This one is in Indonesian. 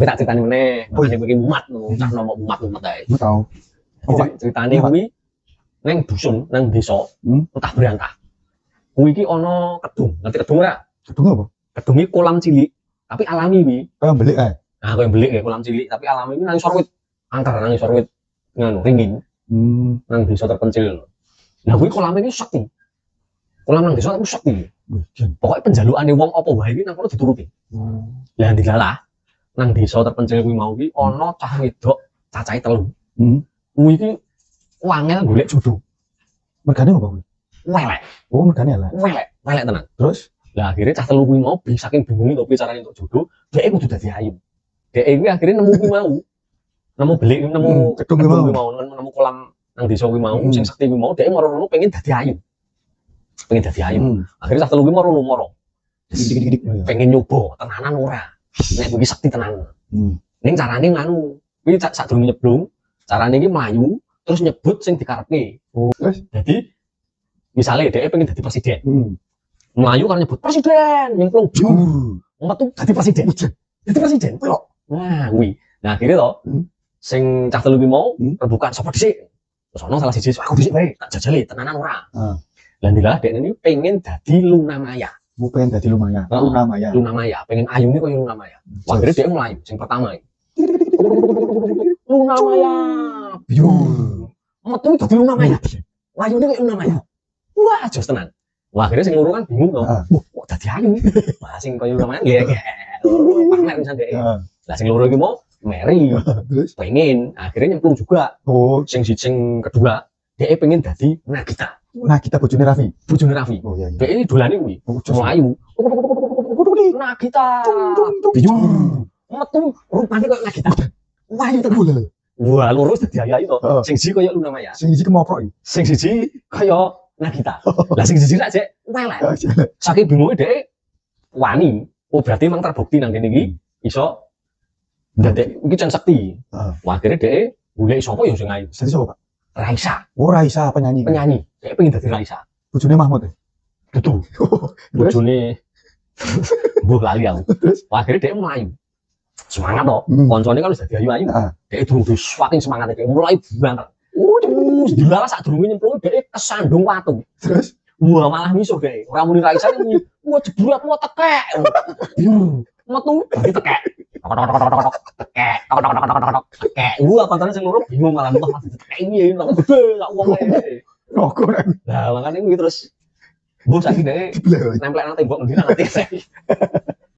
Kowe tak critani meneh, makane kowe iki mumat ngono, cah nomor mumat-mumat ae. Tahu. Critane kuwi nang dusun, nang desa, entah berantah. Kuwi iki ana kedung, ngerti kedung ora? Kedung apa? Kedung iki kolam cilik, tapi alami kuwi. Kayak belik ae. Nah, koyo belik kayak kolam cilik, tapi alami kuwi nang isor wit. Angker nang isor wit ngono, ringin. Nang desa terpencil. Lah kuwi kolam iki sekti. Kolam nang desa tapi sekti. Pokoknya penjalukane wong apa wae iki nang kono dituruti. Lah dilalah nang desa terpencil kuwi mau iki ana cah wedok cacahe 3. Kuwi iki wangel golek jodoh. Mergane apa kuwi? Welek. Oh, mergane elek. Welek tenan. Terus lah akhirnya cah 3 kuwi mau saking bingunge to piye carane entuk jodoh, dhek kudu dadi ayu. Dhek kuwi akhirnya nemu kuwi mau. Nemu belik, nemu kedung kuwi mau, nemu kolam nang desa kuwi mau, sing sekti kuwi mau, dhek moro-moro pengen dadi ayu. Pengen dadi ayu. Akhirnya cah 3 kuwi moro. Didik-didik pengen nyoba tenanan ora. Nek kuwi sekti tenan. Ning carane nganu, kuwi sadurunge nyeblung, carane iki mlayu terus nyebut sing dikarepke. Terus jadi misalnya dhek pengen dadi presiden. Melayu kan nyebut presiden, nyemplung metu dadi presiden. Dadi presiden kok. Nah, kuwi. Nah, akhirnya to sing cah 3 kuwi mau rebukan sapa dhisik. Terus ono salah siji aku dhisik wae, tak jajali tenanan ora. Lah ndilah dhek ini pengen dadi Luna Maya. Pengen dadi Luna Maya. Luna Maya, pengen ayune koyo Luna Maya. Wah, akhirnya dhek melayu sing pertama iki. Luna Maya. Metu dadi Luna Maya. Layune koyo Luna Maya. Wah, jos tenan. Wah, akhirnya sing loro kan bingung to. Kok dadi ayu? Wah, sing koyo Luna Maya nggih. Pamer misan dhek. Lah sing loro iki mau meri. Terus pengen akhirnya nyemplung juga. Sing kedua, dhek pengen dadi Nagita. Nagita bojone Raffi. Oh iya. Dhek ini dolane kuwi. Melayu. Nagita. Metu rupane koyo Nagita. Wah, itu tenan. Wah, loro dadi ayu to. Sing siji koyo Luna Maya. Sing siji kemoprok iki. Sing siji koyo Nagita. Lah sing siji rak cek welek. Saking bingunge dhek wani. Oh, berarti emang terbukti nang kene iki iso ndadek iki jan sekti. Wah, akhirnya dhek golek sapa ya sing ayu. Dadi sapa, Pak? Raisa. Oh, Raisa penyanyi. Dhek pengen dadi Raisa. Bojone Mahmud. Betul. Bojone mbuh lali aku. Wah, akhirnya dhek mlayu. Semangat to. Koncone kan wis dadi ayu-ayu. Dhek durung saking semangat dhek mulai banter. Dilalah sak durunge nyemplung dhek kesandung watu. Terus wah malah misuh dhek. Ora muni Raisa kuwi. Wah jebret wah tekek. Metu dadi tekek. Tekek. Wah koncone sing loro bingung malah entah mati tekek piye lho gede gak wong e. Rokok. Lah makane kuwi terus mbok saiki dhek nempel nang tembok ngendi nang ati.